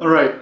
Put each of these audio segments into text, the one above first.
All right,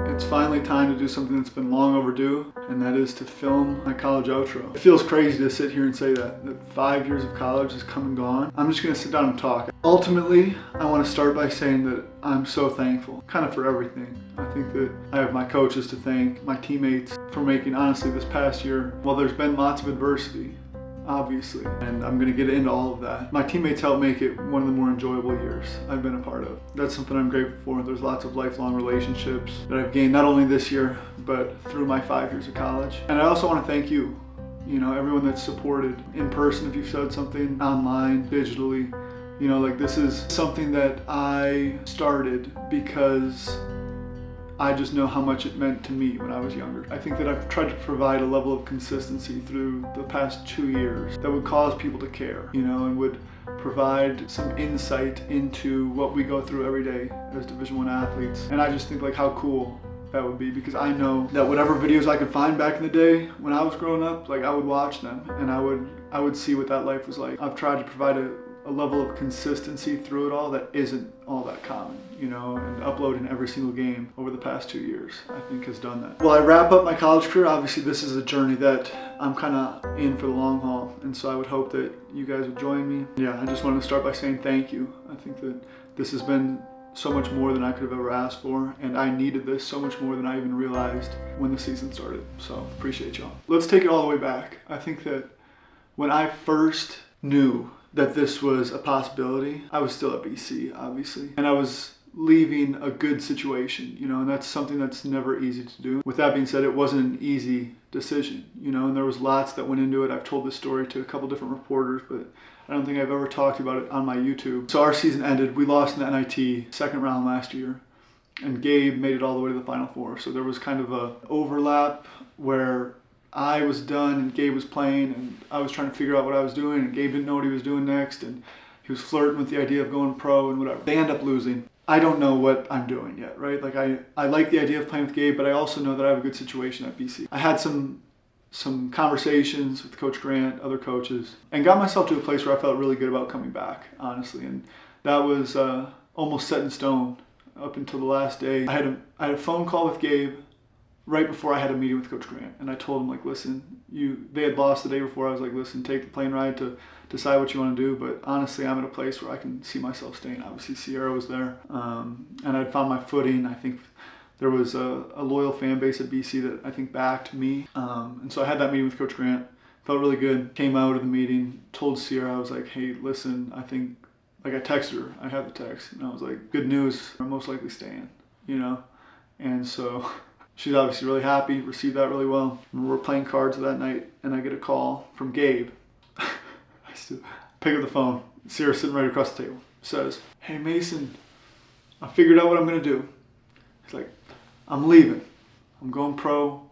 it's finally time to do something that's been long overdue, and that is to film my college outro. It feels crazy to sit here and say that 5 years of college has come and gone. I'm just gonna sit down and talk. Ultimately, I wanna start by saying that I'm so thankful, kind of for everything. I think that I have my coaches to thank, my teammates for making, honestly, this past year, well, there's been lots of adversity, obviously, and I'm gonna get into all of that. My teammates helped make it one of the more enjoyable years I've been a part of. That's something I'm grateful for. There's lots of lifelong relationships that I've gained not only this year, but through my 5 years of college. And I also wanna thank you, everyone that's supported in person if you've said something, online, digitally. This is something that I started because I just know how much it meant to me when I was younger. I think that I've tried to provide a level of consistency through the past 2 years that would cause people to care, and would provide some insight into what we go through every day as Division I athletes. And I just think how cool that would be, because I know that whatever videos I could find back in the day when I was growing up, I would watch them and I would see what that life was like. I've tried to provide a level of consistency through it all that isn't all that common, and uploading every single game over the past 2 years, I think has done that. Well, I wrap up my college career. Obviously, this is a journey that I'm kind of in for the long haul, and so I would hope that you guys would join me. Yeah, I just wanted to start by saying thank you. I think that this has been so much more than I could have ever asked for, and I needed this so much more than I even realized when the season started, so appreciate y'all. Let's take it all the way back. I think that when I first knew that this was a possibility, I was still at BC, obviously, and I was leaving a good situation, and that's something that's never easy to do. With that being said, it wasn't an easy decision, and there was lots that went into it. I've told this story to a couple different reporters, but I don't think I've ever talked about it on my YouTube. So our season ended. We lost in the NIT second round last year, and Gabe made it all the way to the Final Four. So there was kind of a overlap where I was done and Gabe was playing, and I was trying to figure out what I was doing, and Gabe didn't know what he was doing next, and he was flirting with the idea of going pro and whatever. They end up losing. I don't know what I'm doing yet, right? I like the idea of playing with Gabe, but I also know that I have a good situation at BC. I had some conversations with Coach Grant, other coaches, and got myself to a place where I felt really good about coming back, honestly. And that was almost set in stone up until the last day. I had a phone call with Gabe right before I had a meeting with Coach Grant, and I told him, listen, they had lost the day before. I was like, listen, take the plane ride to decide what you want to do, but honestly, I'm in a place where I can see myself staying. Obviously, Sierra was there, and I'd found my footing. I think there was a loyal fan base at BC that I think backed me, and so I had that meeting with Coach Grant. Felt really good. Came out of the meeting, told Sierra, I was like, hey, listen, I think, I texted her. I had the text, and I was like, good news, I'm most likely staying, and so she's obviously really happy, received that really well. We're playing cards that night, and I get a call from Gabe. I still pick up the phone. Sierra's sitting right across the table. Says, hey Mason, I figured out what I'm gonna do. He's like, I'm leaving. I'm going pro.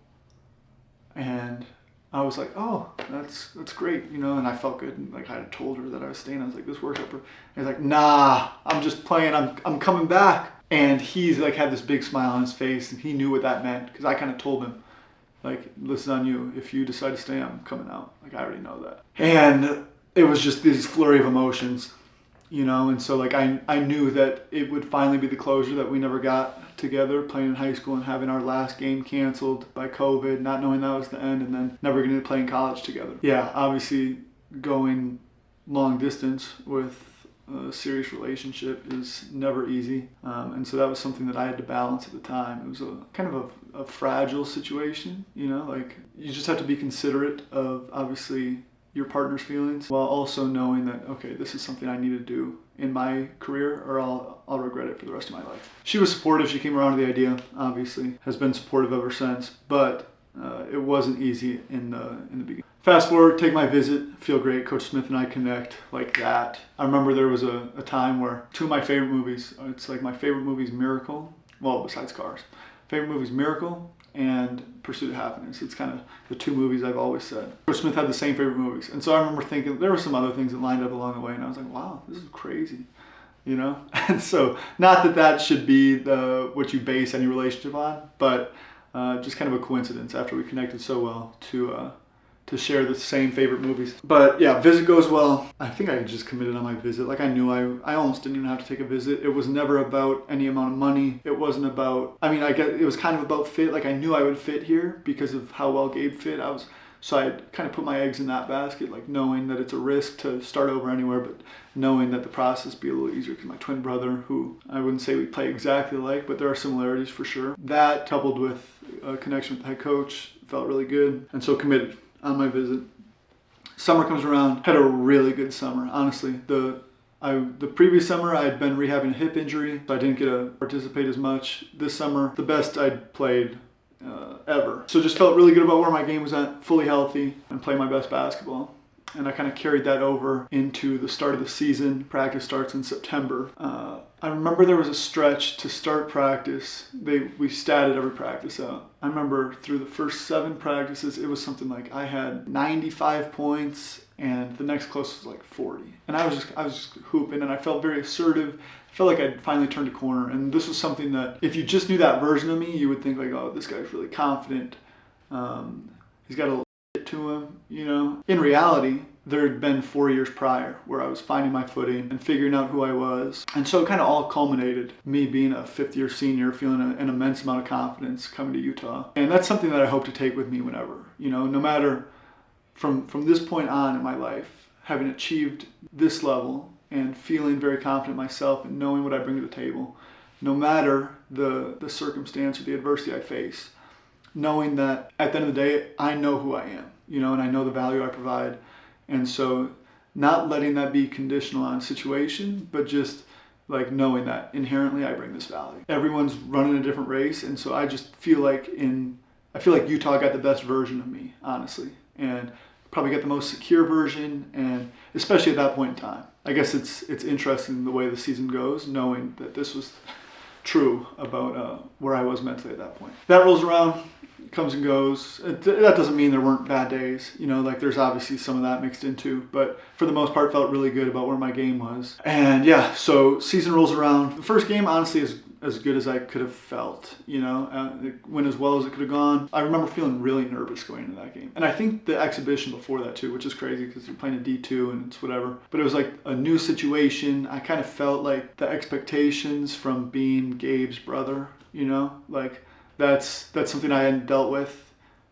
And I was like, oh, that's great, and I felt good. And I had told her that I was staying. I was like, this works out. And he's like, nah, I'm just playing. I'm coming back. And he's had this big smile on his face, and he knew what that meant, because I kind of told him, this is on you. If you decide to stay, I'm coming out. I already know that. And it was just this flurry of emotions, and so I knew that it would finally be the closure that we never got together, playing in high school and having our last game canceled by COVID, not knowing that was the end, and then never getting to play in college together. Yeah, obviously going long distance with a serious relationship is never easy, and so that was something that I had to balance at the time. It was a kind of a fragile situation, you just have to be considerate of obviously your partner's feelings, while also knowing that, okay, this is something I need to do in my career, or I'll regret it for the rest of my life. She was supportive. She came around to the idea, obviously, has been supportive ever since, but it wasn't easy in the beginning. Fast forward, take my visit, feel great. Coach Smith and I connect like that. I remember there was a time where two of my favorite movies, it's my favorite movie is Miracle, well, besides Cars. Favorite movie is Miracle and Pursuit of Happiness. It's kind of the two movies I've always said. Coach Smith had the same favorite movies. And so I remember thinking, there were some other things that lined up along the way, and I was like, wow, this is crazy, And so, not that should be what you base any relationship on, but just kind of a coincidence after we connected so well to to share the same favorite movies. But yeah, visit goes well. I think I just committed on my visit. Like I knew I almost didn't even have to take a visit. It was never about any amount of money. It wasn't about, I mean, I guess it was kind of about fit. Like I knew I would fit here because of how well Gabe fit. So I kind of put my eggs in that basket, like knowing that it's a risk to start over anywhere, but knowing that the process be a little easier because my twin brother, who I wouldn't say we play exactly alike, but there are similarities for sure. That coupled with a connection with the head coach felt really good, and so committed on my visit. Summer comes around, had a really good summer, honestly. The previous summer I had been rehabbing a hip injury, so I didn't get to participate as much. This summer, the best I'd played ever. So just felt really good about where my game was at, fully healthy, and playing my best basketball. And I kind of carried that over into the start of the season. Practice starts in September. I remember there was a stretch to start practice. We statted every practice out. I remember through the first 7 practices, it was something like I had 95 points and the next closest was like 40. And I was just hooping, and I felt very assertive. I felt like I'd finally turned a corner, and this was something that if you just knew that version of me, you would think like, oh, this guy's really confident. He's got a little shit to him, you know. In reality, there had been 4 years prior where I was finding my footing and figuring out who I was. And so it kind of all culminated, me being a 5th-year senior, feeling an immense amount of confidence coming to Utah. And that's something that I hope to take with me whenever, you know, no matter from this point on in my life, having achieved this level and feeling very confident myself and knowing what I bring to the table, no matter the circumstance or the adversity I face, knowing that at the end of the day, I know who I am, you know, and I know the value I provide. And so not letting that be conditional on a situation, but just like knowing that inherently I bring this value. Everyone's running a different race, and so I just feel like Utah got the best version of me, honestly, and probably got the most secure version, and especially at that point in time. I guess it's interesting the way the season goes, knowing that this was true about where I was mentally at that point. That rolls around, comes and goes. That doesn't mean there weren't bad days, you know, like there's obviously some of that mixed into, but for the most part felt really good about where my game was. And yeah, so season rolls around. The first game honestly is as good as I could have felt, you know, it went as well as it could have gone. I remember feeling really nervous going into that game. And I think the exhibition before that too, which is crazy because you're playing a D2 and it's whatever, but it was like a new situation. I kind of felt like the expectations from being Gabe's brother, you know, like that's something I hadn't dealt with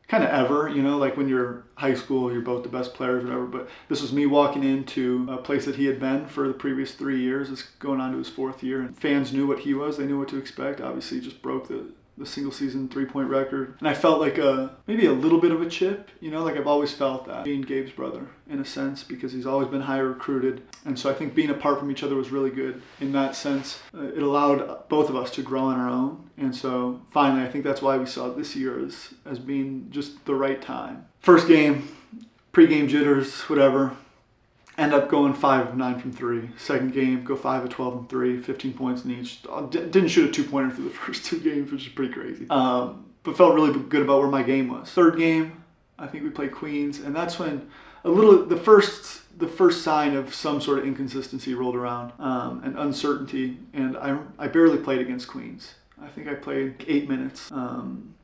kind of ever, you know, like when you're high school, you're both the best players or whatever, but this was me walking into a place that he had been for the previous 3 years. It's going on to his 4th year, and fans knew what he was. They knew what to expect. Obviously, he just broke the single season 3-point record. And I felt like maybe a little bit of a chip, you know, like I've always felt that, being Gabe's brother in a sense, because he's always been higher recruited. And so I think being apart from each other was really good in that sense. It allowed both of us to grow on our own. And so finally, I think that's why we saw this year as being just the right time. First game, pre-game jitters, whatever. End up going 5 of 9 from 3. Second game, go 5 of 12 from 3, 15 points in each. Didn't shoot a 2-pointer through the first 2 games, which is pretty crazy. But felt really good about where my game was. Third game, I think we played Queens, and that's when the first sign of some sort of inconsistency rolled around, and uncertainty, and I barely played against Queens. I think I played 8 minutes.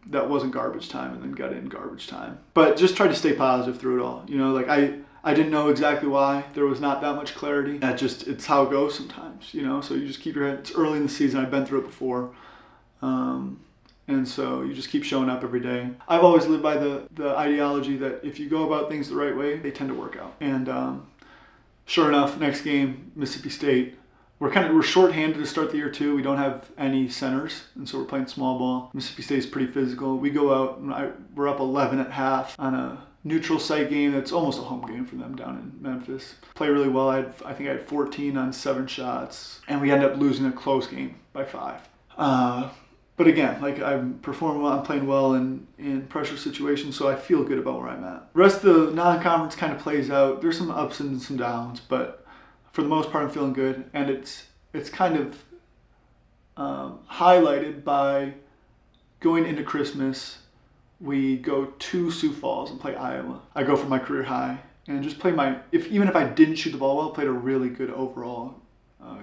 That wasn't garbage time, and then got in garbage time. But just tried to stay positive through it all. You know, like I didn't know exactly why. There was not that much clarity. It's how it goes sometimes, you know? So you just keep your head, it's early in the season, I've been through it before. And so you just keep showing up every day. I've always lived by the ideology that if you go about things the right way, they tend to work out. And sure enough, next game, Mississippi State. We're shorthanded to start the year too. We don't have any centers, and so we're playing small ball. Mississippi State's pretty physical. We go out, and we're up 11 at half on a neutral site game that's almost a home game for them down in Memphis. Play really well. I think I had 14 on 7 shots, and we end up losing a close game by 5. But again, like I'm performing well, I'm playing well in pressure situations, so I feel good about where I'm at. The rest of the non-conference kind of plays out. There's some ups and some downs, but for the most part, I'm feeling good, and it's kind of highlighted by going into Christmas. We go to Sioux Falls and play Iowa. I go for my career high and just play even if I didn't shoot the ball well, played a really good overall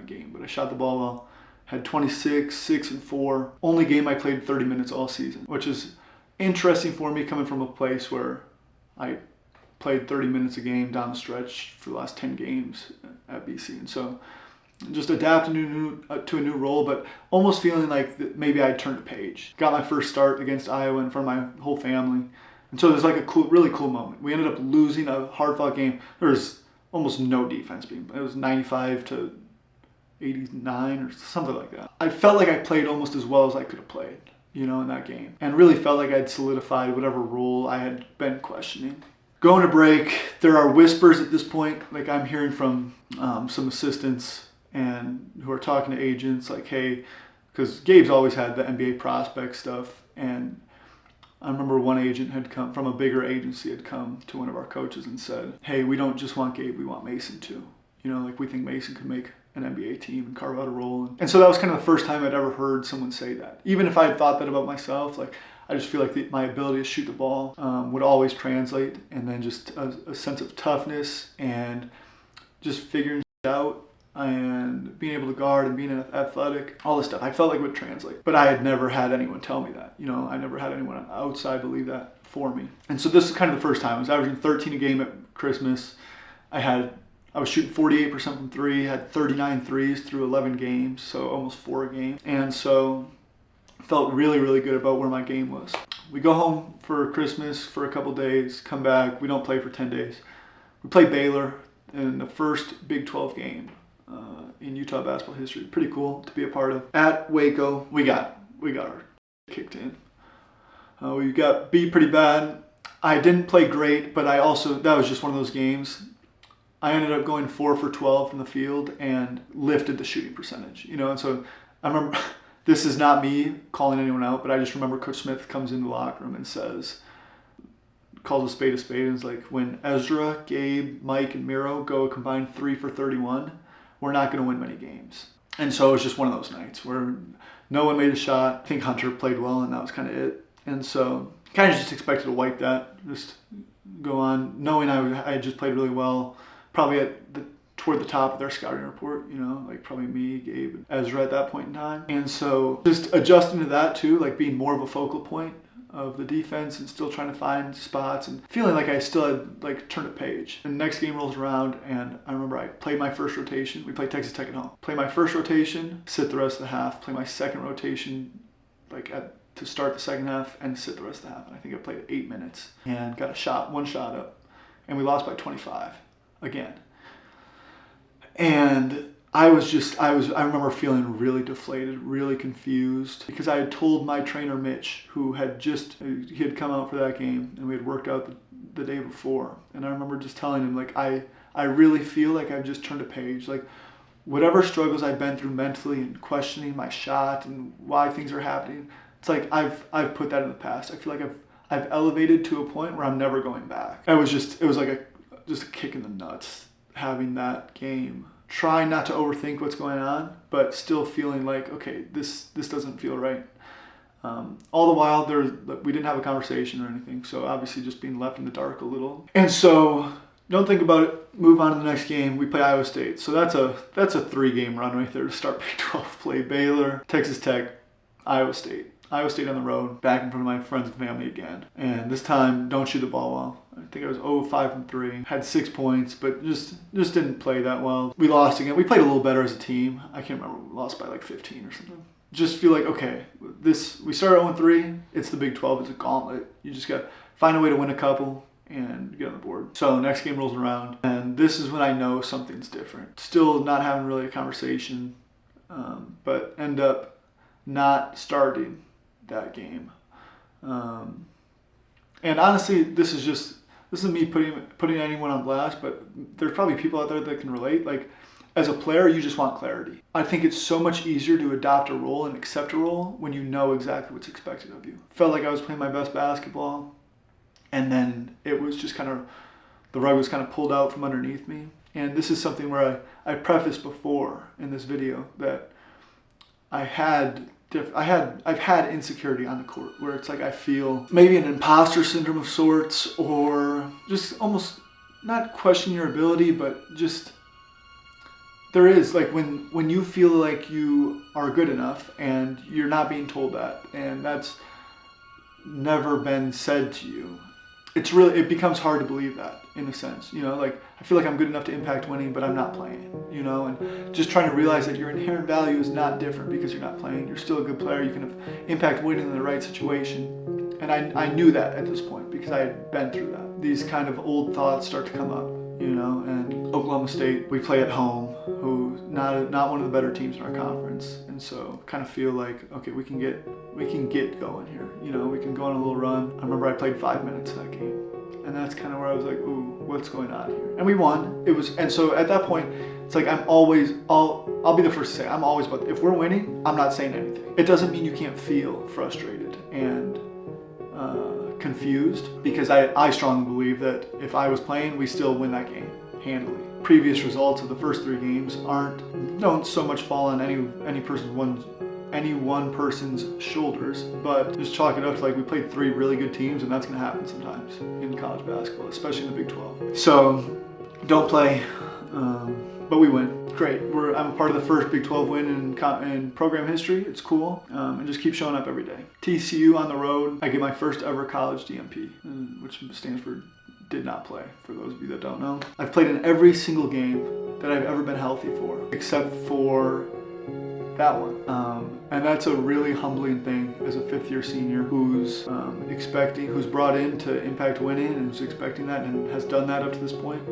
game. But I shot the ball well, had 26, 6, and 4. Only game I played 30 minutes all season, which is interesting for me coming from a place where I played 30 minutes a game down the stretch for the last 10 games at BC. And so just adapting to a new role, but almost feeling like maybe I turned a page. Got my first start against Iowa in front of my whole family. And so there's like a really cool moment. We ended up losing a hard-fought game. There was almost no defense being played. It was 95 to 89 or something like that. I felt like I played almost as well as I could have played, you know, in that game. And really felt like I'd solidified whatever role I had been questioning. Going to break, there are whispers at this point. Like I'm hearing from some assistants and who are talking to agents like, hey, because Gabe's always had the NBA prospect stuff. And I remember one agent had come from a bigger agency, had come to one of our coaches and said, hey, we don't just want Gabe, we want Mason too. You know, like we think Mason could make an NBA team and carve out a role. And so that was kind of the first time I'd ever heard someone say that. Even if I had thought that about myself, like I just feel like my ability to shoot the ball would always translate. And then just a sense of toughness and just figuring it out and being able to guard and being athletic, all this stuff, I felt like it would translate. But I had never had anyone tell me that. You know, I never had anyone outside believe that for me. And so this is kind of the first time. I was averaging 13 a game at Christmas. I was shooting 48% from three, had 39 threes through 11 games, so almost 4 a game. And so felt really, really good about where my game was. We go home for Christmas for a couple days, come back, we don't play for 10 days. We play Baylor in the first Big 12 game in Utah basketball history. Pretty cool to be a part of. At Waco, we got our kicked in. We got beat pretty bad. I didn't play great, but that was just one of those games. I ended up going 4 for 12 from the field and lifted the shooting percentage, you know. And so I remember, this is not me calling anyone out, but I just remember Coach Smith comes into the locker room and calls a spade, and is like, when Ezra, Gabe, Mike, and Miro go a combined 3 for 31, we're not going to win many games. And so it was just one of those nights where no one made a shot. I think Hunter played well, and that was kind of it. And so kind of just expected to wipe that, just go on, knowing I had just played really well, probably toward the top of their scouting report, you know, like probably me, Gabe, and Ezra at that point in time. And so just adjusting to that too, like being more of a focal point of the defense and still trying to find spots and feeling like I still had like turned a page. And the next game rolls around and I remember I played my first rotation. We played Texas Tech at home. Play my first rotation, sit the rest of the half. Play my second rotation to start the second half and sit the rest of the half. And I think I played 8 minutes and got one shot up. And we lost by 25 again. And I remember feeling really deflated, really confused, because I had told my trainer, Mitch, he had come out for that game and we had worked out the day before. And I remember just telling him, like, I really feel like I've just turned a page. Like, whatever struggles I've been through mentally and questioning my shot and why things are happening, it's like I've put that in the past. I feel like I've elevated to a point where I'm never going back. It was like a kick in the nuts having that game. Trying not to overthink what's going on, but still feeling like, okay, this doesn't feel right. All the while, we didn't have a conversation or anything, so obviously just being left in the dark a little. And so, don't think about it. Move on to the next game. We play Iowa State. So that's a 3-game run right there to start Big 12. Play Baylor, Texas Tech, Iowa State. Iowa State on the road, back in front of my friends and family again. And this time, don't shoot the ball well. I think I was 0-5 from 3. Had 6 points, but just didn't play that well. We lost again. We played a little better as a team. I can't remember. We lost by like 15 or something. Just feel like, okay, we started 0-3. It's the Big 12. It's a gauntlet. You just got to find a way to win a couple and get on the board. So next game rolls around, and this is when I know something's different. Still not having really a conversation, but end up not starting that game. And honestly, this is me putting anyone on blast, but there's probably people out there that can relate. Like, as a player, you just want clarity. I think it's so much easier to adopt a role and accept a role when you know exactly what's expected of you. Felt like I was playing my best basketball, and then it was just the rug was kind of pulled out from underneath me. And this is something where I prefaced before in this video that I've had insecurity on the court where it's like I feel maybe an imposter syndrome of sorts, or just almost not questioning your ability, but just there is like when you feel like you are good enough and you're not being told that, and that's never been said to you. it becomes hard to believe that in a sense, you know, like I feel like I'm good enough to impact winning, but I'm not playing, you know, and just trying to realize that your inherent value is not different because you're not playing. You're still a good player. You can have impact winning in the right situation. And I knew that at this point because I had been through that. These kind of old thoughts start to come up, you know, and Oklahoma State, we play at home, who's not one of the better teams in our conference. And so kind of feel like, okay, we can get going here. You know, we can go on a little run. I remember I played 5 minutes that game. And that's kind of where I was like, ooh, what's going on here? And we won. And so at that point, it's like I'll be the first to say, I'm always about, if we're winning, I'm not saying anything. It doesn't mean you can't feel frustrated and confused, because I strongly believe that if I was playing, we still win that game handily. Previous results of the first 3 games don't so much fall on any one person's shoulders, but just chalk it up to like we played 3 really good teams, and that's going to happen sometimes in college basketball, especially in the Big 12. So don't play, but we win. Great. I'm a part of the first Big 12 win in program history. It's cool, and just keep showing up every day. TCU on the road. I get my first ever college DMP, which stands for did not play, for those of you that don't know. I've played in every single game that I've ever been healthy for, except for that one. And that's a really humbling thing as a 5th-year senior who's brought in to impact winning and who's expecting that and has done that up to this point.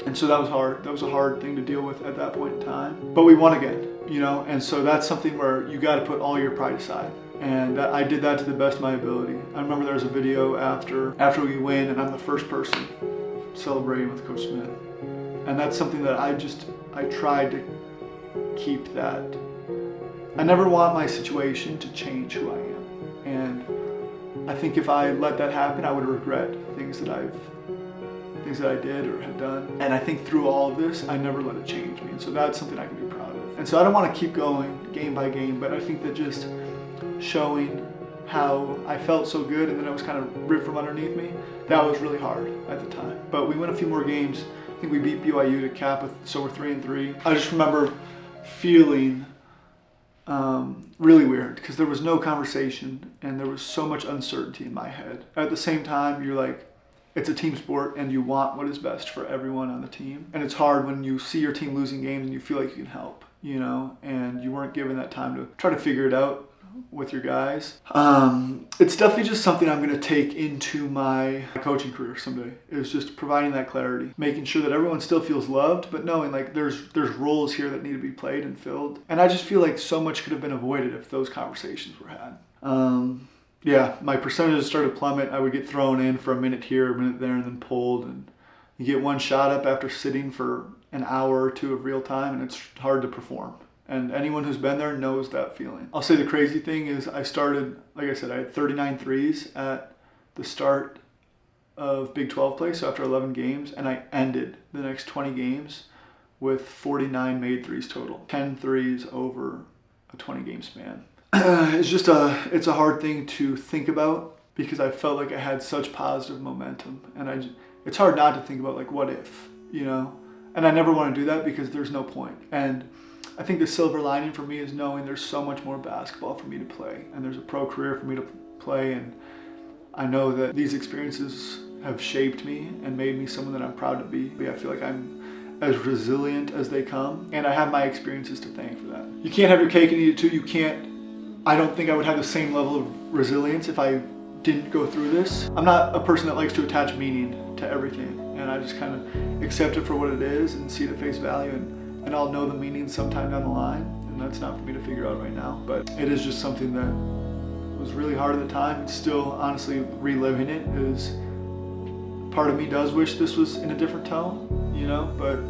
And so that was hard. That was a hard thing to deal with at that point in time. But we won again, you know, and so that's something where you got to put all your pride aside. And I did that to the best of my ability. I remember there was a video after we win, and I'm the first person celebrating with Coach Smith. And that's something that I tried to keep that. I never want my situation to change who I am. And I think if I let that happen, I would regret things that I did or had done. And I think through all of this, I never let it change me. And so that's something I can be proud of. And so I don't want to keep going game by game, but I think that just showing how I felt so good and then it was kind of ripped from underneath me, that was really hard at the time. But we win a few more games. I think we beat BYU to cap so we're 3-3. I just remember feeling really weird because there was no conversation and there was so much uncertainty in my head. At the same time, you're like, it's a team sport and you want what is best for everyone on the team. And it's hard when you see your team losing games and you feel like you can help, you know, and you weren't given that time to try to figure it out with your guys. It's definitely just something I'm going to take into my coaching career someday, is just providing that clarity, making sure that everyone still feels loved, but knowing like there's roles here that need to be played and filled. And I just feel like so much could have been avoided if those conversations were had. Yeah, my percentages started to plummet. I would get thrown in for a minute here, a minute there, and then pulled. And you get one shot up after sitting for an hour or 2 of real time, and it's hard to perform. And anyone who's been there knows that feeling. I'll say the crazy thing is I started, like I said, I had 39 threes at the start of Big 12 play, so after 11 games, and I ended the next 20 games with 49 made threes total. 10 threes over a 20-game span. It's a hard thing to think about because I felt like I had such positive momentum, and it's hard not to think about like what if, you know, and I never want to do that because there's no point. And I think the silver lining for me is knowing there's so much more basketball for me to play, and there's a pro career for me to play, and I know that these experiences have shaped me and made me someone that I'm proud to be. I feel like I'm as resilient as they come, and I have my experiences to thank for that. You can't have your cake and eat it too. I don't think I would have the same level of resilience if I didn't go through this. I'm not a person that likes to attach meaning to everything, and I just kind of accept it for what it is and see it at face value, and I'll know the meaning sometime down the line, and that's not for me to figure out right now. But it is just something that was really hard at the time, and still honestly reliving it is, part of me does wish this was in a different tone, you know, but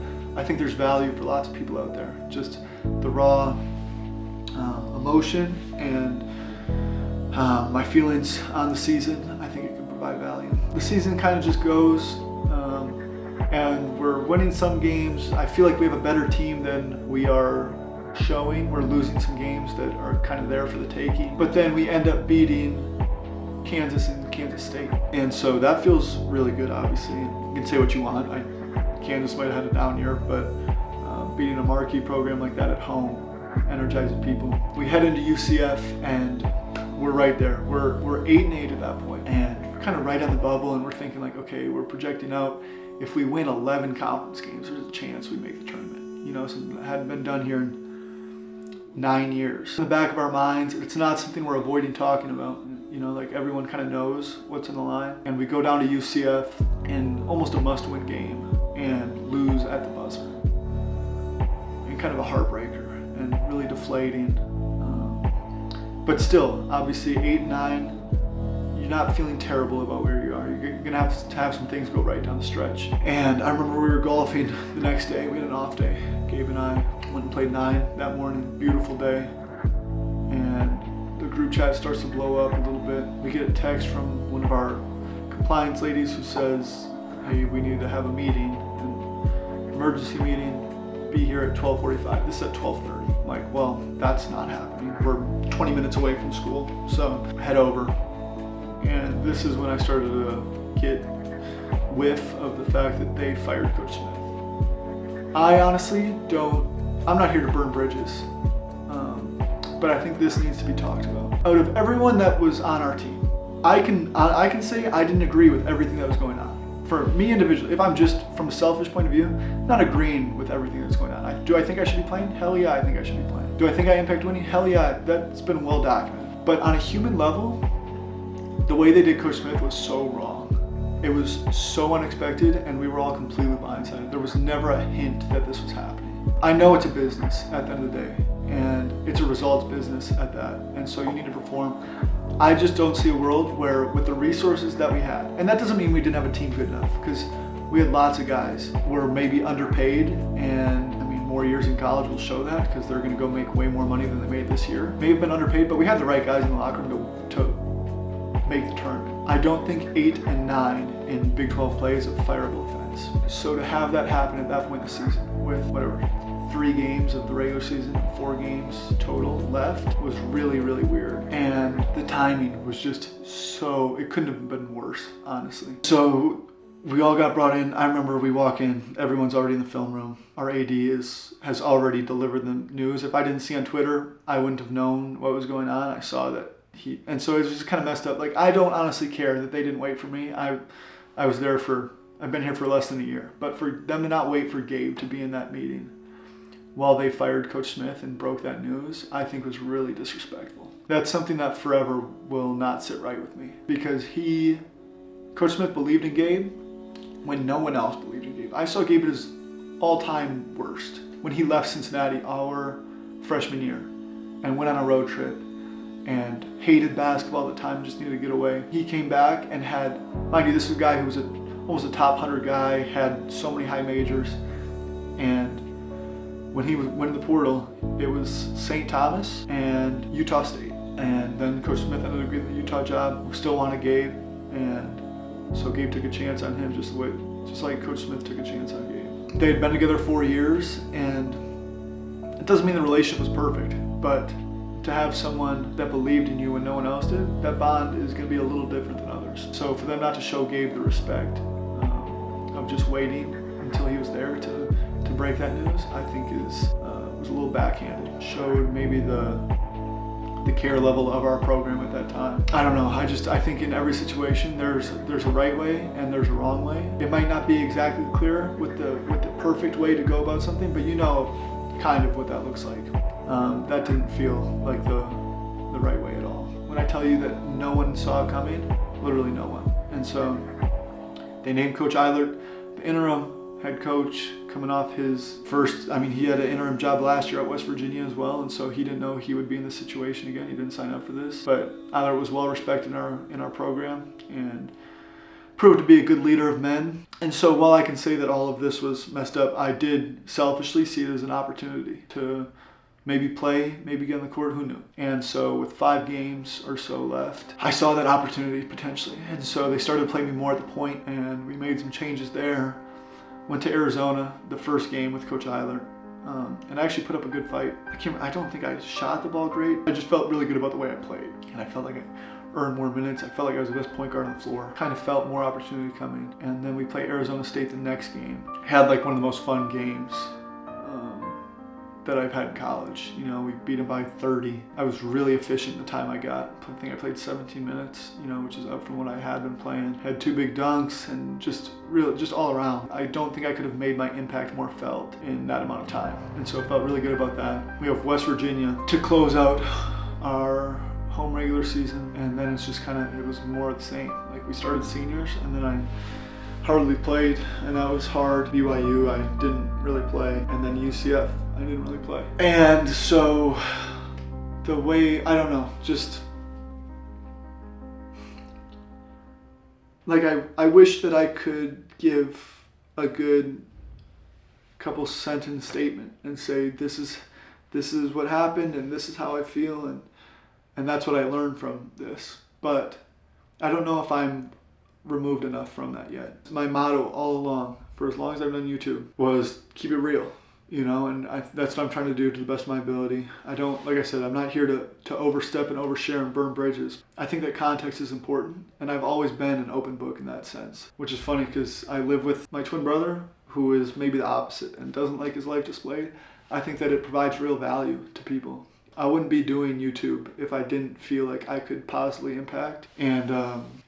I think there's value for lots of people out there. Just the raw emotion and my feelings on the season, I think it can provide value. The season kind of just goes, and we're winning some games. I feel like we have a better team than we are showing. We're losing some games that are kind of there for the taking, but then we end up beating Kansas and Kansas State, and so that feels really good. Obviously, you can say what you want. Kansas might have had a down year, but beating a marquee program like that at home energizes people. We head into UCF and we're right there. We're 8-8 at that point, and kind of right on the bubble, and we're thinking like, okay, we're projecting out. If we win 11 conference games, there's a chance we make the tournament. You know, something that hadn't been done here in 9 years. In the back of our minds, it's not something we're avoiding talking about. You know, like everyone kind of knows what's in the line. And we go down to UCF in almost a must-win game and lose at the buzzer. And kind of a heartbreaker and really deflating. But still, obviously 8-9, you're not feeling terrible about where you are. You're gonna have to have some things go right down the stretch. And I remember we were golfing the next day. We had an off day. Gabe and I went and played 9 that morning. Beautiful day. And the group chat starts to blow up a little bit. We get a text from one of our compliance ladies who says, hey, we need to have a meeting, an emergency meeting. Be here at 12:45. This is at 12:30. I'm like, well, that's not happening. We're 20 minutes away from school, so head over. And this is when I started to get whiff of the fact that they fired Coach Smith. I honestly I'm not here to burn bridges, but I think this needs to be talked about. Out of everyone that was on our team, I can say I didn't agree with everything that was going on. For me individually, if I'm just from a selfish point of view, not agreeing with everything that's going on. Do I think I should be playing? Hell yeah, I think I should be playing. Do I think I impact winning? Hell yeah, that's been well documented. But on a human level, the way they did Coach Smith was so wrong. It was so unexpected, and we were all completely blindsided. There was never a hint that this was happening. I know it's a business at the end of the day, and it's a results business at that, and so you need to perform. I just don't see a world where, with the resources that we had, and that doesn't mean we didn't have a team good enough, because we had lots of guys who were maybe underpaid, and I mean, more years in college will show that, because they're going to go make way more money than they made this year. May have been underpaid, but we had the right guys in the locker room to make the tournament. I don't think 8 and 9 in Big 12 play is a fireable offense. So to have that happen at that point in the season, with whatever, 3 games of the regular season, 4 games total left, was really, really weird. And the timing was just so, it couldn't have been worse, honestly. So we all got brought in. I remember we walk in, everyone's already in the film room. Our AD has already delivered the news. If I didn't see on Twitter, I wouldn't have known what was going on. I saw that and so it was just kind of messed up. Like, I don't honestly care that they didn't wait for me. I was there I've been here for less than a year. But for them to not wait for Gabe to be in that meeting while they fired Coach Smith and broke that news, I think was really disrespectful. That's something that forever will not sit right with me, because Coach Smith believed in Gabe when no one else believed in Gabe. I saw Gabe at his all-time worst when he left Cincinnati our freshman year and went on a road trip and hated basketball at the time, just needed to get away. He came back and had, mind you, this is a guy who was almost a top 100 guy, had so many high majors, and when he went in the portal, it was St. Thomas and Utah State. And then Coach Smith ended up getting the Utah job. We still wanted Gabe, and so Gabe took a chance on him just like Coach Smith took a chance on Gabe. They had been together 4 years, and it doesn't mean the relationship was perfect, but to have someone that believed in you when no one else did, that bond is going to be a little different than others. So for them not to show Gabe the respect of just waiting until he was there to break that news, I think was a little backhanded. Showed maybe the care level of our program at that time. I don't know. I think in every situation there's a right way and there's a wrong way. It might not be exactly clear with the perfect way to go about something, but you know kind of what that looks like. That didn't feel like the right way at all. When I tell you that no one saw it coming, literally no one. And so they named Coach Eilert the interim head coach coming off his first, he had an interim job last year at West Virginia as well, and so he didn't know he would be in this situation again. He didn't sign up for this, but Eilert was well respected in our program and proved to be a good leader of men. And so while I can say that all of this was messed up, I did selfishly see it as an opportunity to maybe play, maybe get on the court, who knew? And so with 5 games or so left, I saw that opportunity potentially. And so they started playing me more at the point, and we made some changes there. Went to Arizona, the first game with Coach Eilert, and I actually put up a good fight. I don't think I shot the ball great. I just felt really good about the way I played. And I felt like I earned more minutes. I felt like I was the best point guard on the floor. Kind of felt more opportunity coming. And then we play Arizona State the next game. Had like one of the most fun games that I've had in college. You know, we beat them by 30. I was really efficient in the time I got. I think I played 17 minutes, you know, which is up from what I had been playing. Had 2 big dunks and just all around. I don't think I could have made my impact more felt in that amount of time. And so I felt really good about that. We have West Virginia to close out our home regular season, and then it's just it was more of the same. Like, we started seniors, and then I hardly played, and that was hard. BYU, I didn't really play, and then UCF, I didn't really play. And so the way, I don't know, just like I wish that I could give a good couple sentence statement and say this is what happened and this is how I feel, and that's what I learned from this. But I don't know if I'm removed enough from that yet. My motto all along, for as long as I've done YouTube, was keep it real, you know, and that's what I'm trying to do to the best of my ability. I don't, like I said, I'm not here to overstep and overshare and burn bridges. I think that context is important, and I've always been an open book in that sense, which is funny because I live with my twin brother, who is maybe the opposite and doesn't like his life displayed. I think that it provides real value to people. I wouldn't be doing YouTube if I didn't feel like I could positively impact, and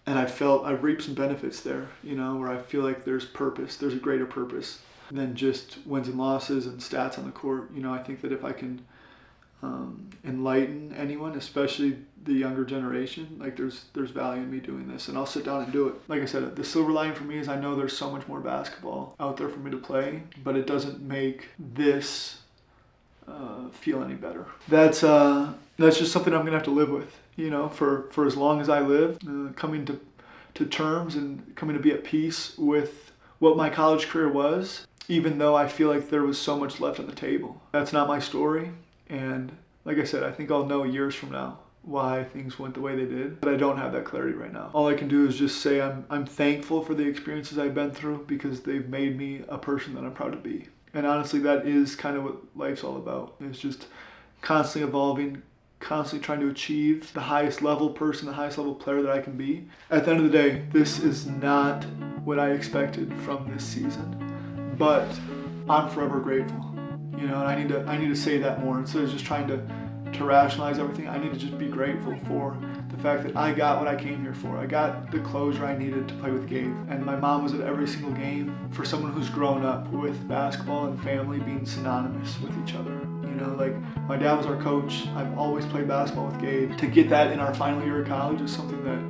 I felt I've reaped some benefits there, you know, where I feel like there's purpose, there's a greater purpose than just wins and losses and stats on the court. You know, I think that if I can enlighten anyone, especially the younger generation, like there's value in me doing this, and I'll sit down and do it. Like I said, the silver lining for me is I know there's so much more basketball out there for me to play, but it doesn't make this feel any better. That's just something I'm gonna have to live with, you know, for as long as I live, coming to terms and coming to be at peace with what my college career was, even though I feel like there was so much left on the table. That's not my story, and like I said, I think I'll know years from now why things went the way they did, but I don't have that clarity right now. All I can do is just say I'm thankful for the experiences I've been through, because they've made me a person that I'm proud to be. And honestly, that is kind of what life's all about. It's just constantly evolving, constantly trying to achieve the highest level person, the highest level player that I can be. At the end of the day, this is not what I expected from this season, but I'm forever grateful. You know, and I need to say that more. Instead of just trying to rationalize everything, I need to just be grateful for the fact that I got what I came here for. I got the closure I needed to play with Gabe. And my mom was at every single game. For someone who's grown up with basketball and family being synonymous with each other. You know, like, my dad was our coach. I've always played basketball with Gabe. To get that in our final year of college is something that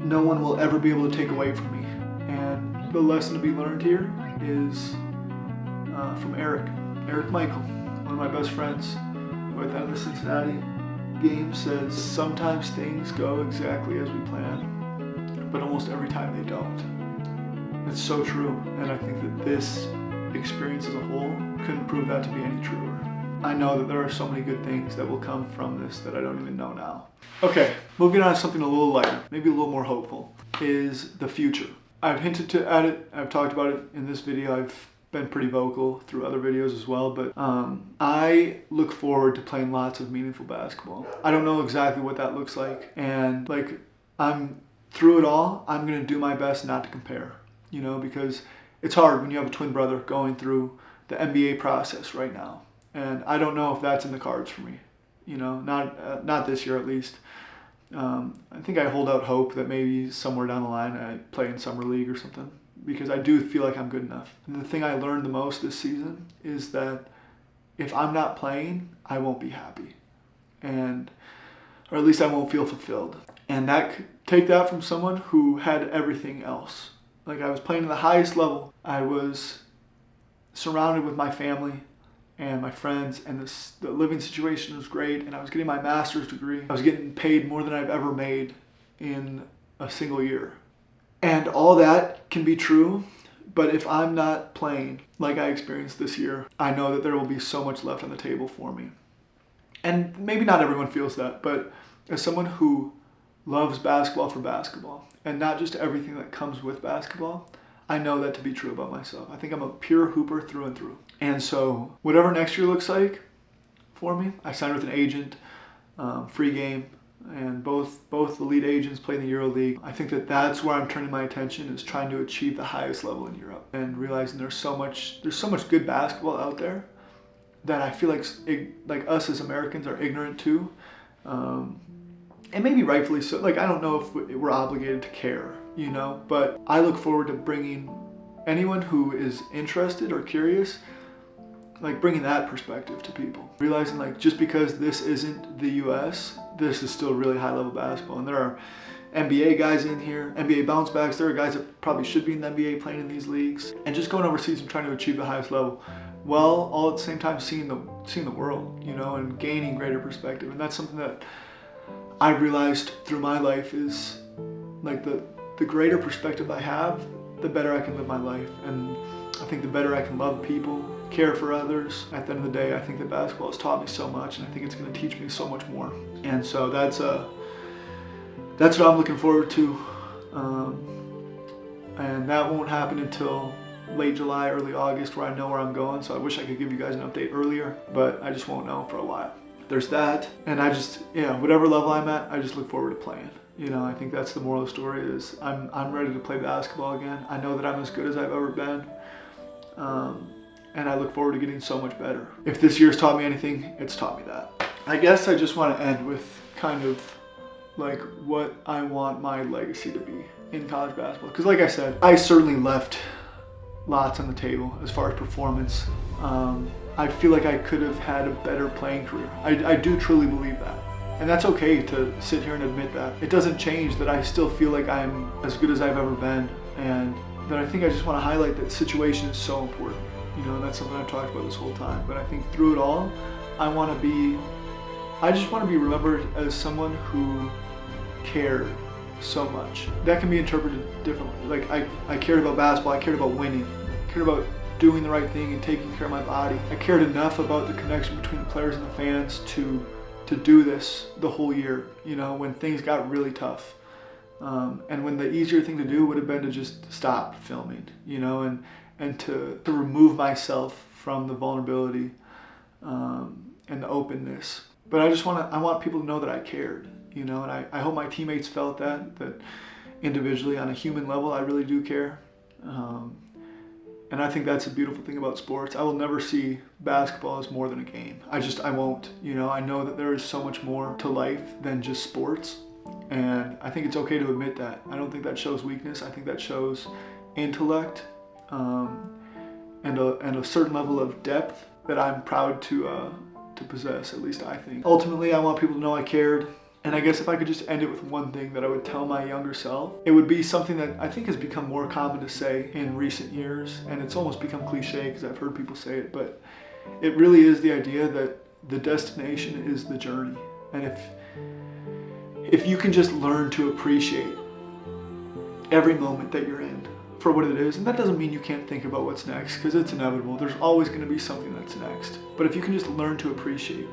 no one will ever be able to take away from me. And the lesson to be learned here is from Eric Michael, one of my best friends, who at the end of the Cincinnati game says, sometimes things go exactly as we plan, but almost every time they don't. It's so true, and I think that this experience as a whole couldn't prove that to be any truer. I know that there are so many good things that will come from this that I don't even know now. Okay, moving on to something a little lighter, maybe a little more hopeful, is the future. I've hinted at it, I've talked about it in this video, I've been pretty vocal through other videos as well, but I look forward to playing lots of meaningful basketball. I don't know exactly what that looks like, and like, I'm through it all, I'm gonna do my best not to compare, you know, because it's hard when you have a twin brother going through the NBA process right now, and I don't know if that's in the cards for me, you know, not this year at least. I think I hold out hope that maybe somewhere down the line I play in summer league or something, because I do feel like I'm good enough. And the thing I learned the most this season is that if I'm not playing, I won't be happy, or at least I won't feel fulfilled. And take that from someone who had everything else. Like, I was playing at the highest level. I was surrounded with my family and my friends, and the living situation was great, and I was getting my master's degree. I was getting paid more than I've ever made in a single year. And all that can be true, but if I'm not playing like I experienced this year, I know that there will be so much left on the table for me. And maybe not everyone feels that, but as someone who loves basketball for basketball, and not just everything that comes with basketball, I know that to be true about myself. I think I'm a pure hooper through and through. And so whatever next year looks like for me, I signed with an agent, free game, and both the lead agents play in the EuroLeague. I think that that's where I'm turning my attention, is trying to achieve the highest level in Europe, and realizing there's so much good basketball out there that I feel like us as Americans are ignorant to, and maybe rightfully so. Like, I don't know if we're obligated to care, you know, but I look forward to bringing anyone who is interested or curious, like bringing that perspective to people. Realizing like just because this isn't the US, this is still really high level basketball. And there are NBA guys in here, NBA bounce backs. There are guys that probably should be in the NBA playing in these leagues, and just going overseas and trying to achieve the highest level, while all at the same time seeing the world, you know, and gaining greater perspective. And that's something that I realized through my life is like the greater perspective I have, the better I can live my life. And I think the better I can love people, care for others. At the end of the day, I think that basketball has taught me so much, and I think it's going to teach me so much more. And so that's what I'm looking forward to. And that won't happen until late July, early August, where I know where I'm going. So I wish I could give you guys an update earlier, but I just won't know for a while. There's that. And I just, whatever level I'm at, I just look forward to playing. You know, I think that's the moral of the story, is I'm ready to play basketball again. I know that I'm as good as I've ever been. And I look forward to getting so much better. If this year's taught me anything, it's taught me that. I guess I just want to end with kind of like what I want my legacy to be in college basketball. Because like I said, I certainly left lots on the table as far as performance. I feel like I could have had a better playing career. I do truly believe that. And that's okay to sit here and admit that. It doesn't change that I still feel like I'm as good as I've ever been. And that I think I just want to highlight that situation is so important. You know, and that's something I've talked about this whole time. But I think through it all, I just want to be remembered as someone who cared so much. That can be interpreted differently. Like I cared about basketball, I cared about winning, I cared about doing the right thing and taking care of my body. I cared enough about the connection between the players and the fans to do this the whole year, you know, when things got really tough. And when the easier thing to do would have been to just stop filming, you know, and to remove myself from the vulnerability and the openness. But I want people to know that I cared, you know, and I hope my teammates felt that individually on a human level, I really do care. And I think that's a beautiful thing about sports. I will never see basketball as more than a game. I won't, you know, I know that there is so much more to life than just sports. And I think it's okay to admit that. I don't think that shows weakness. I think that shows intellect and a certain level of depth that I'm proud to possess, at least I think. Ultimately, I want people to know I cared. And I guess if I could just end it with one thing that I would tell my younger self, it would be something that I think has become more common to say in recent years. And it's almost become cliche because I've heard people say it, but it really is the idea that the destination is the journey. And if you can just learn to appreciate every moment that you're in for what it is, and that doesn't mean you can't think about what's next, because it's inevitable. There's always going to be something that's next. But if you can just learn to appreciate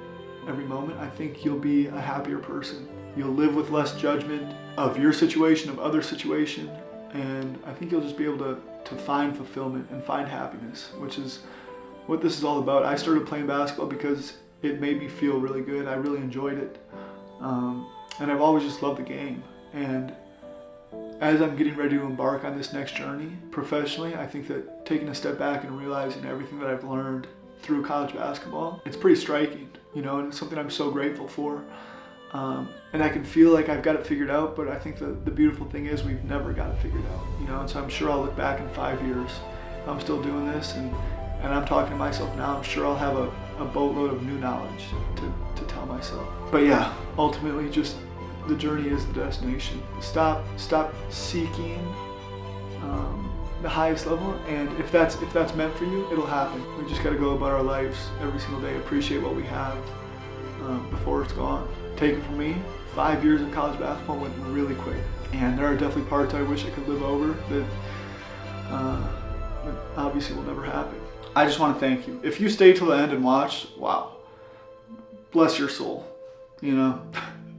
every moment, I think you'll be a happier person. You'll live with less judgment of your situation, of other situation, and I think you'll just be able to find fulfillment and find happiness, which is what this is all about. I started playing basketball because it made me feel really good. I really enjoyed it. And I've always just loved the game. And as I'm getting ready to embark on this next journey professionally, I think that taking a step back and realizing everything that I've learned through college basketball, it's pretty striking, you know, and it's something I'm so grateful for. And I can feel like I've got it figured out, but I think the beautiful thing is we've never got it figured out, you know, and so I'm sure I'll look back in 5 years, if I'm still doing this, and I'm talking to myself now, I'm sure I'll have a boatload of new knowledge to tell myself. But yeah, ultimately just the journey is the destination. Stop seeking the highest level, and if that's meant for you, it'll happen. We just got to go about our lives every single day, appreciate what we have before it's gone. Take it from me, 5 years of college basketball went really quick, and there are definitely parts I wish I could live over that obviously will never happen. I just want to thank you. If you stay till the end and watch, wow, bless your soul, you know.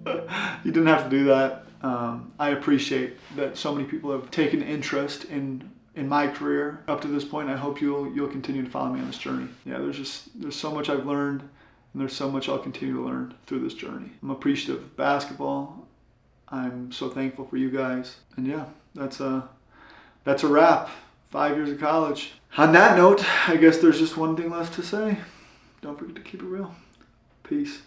You didn't have to do that. I appreciate that so many people have taken interest in my career up to this point. I hope you'll continue to follow me on this journey. Yeah, there's so much I've learned And there's so much I'll continue to learn through this journey. I'm appreciative of basketball. I'm so thankful for you guys. And yeah, that's a wrap. 5 years of college. On that note, I guess there's just one thing left to say. Don't forget to keep it real. Peace.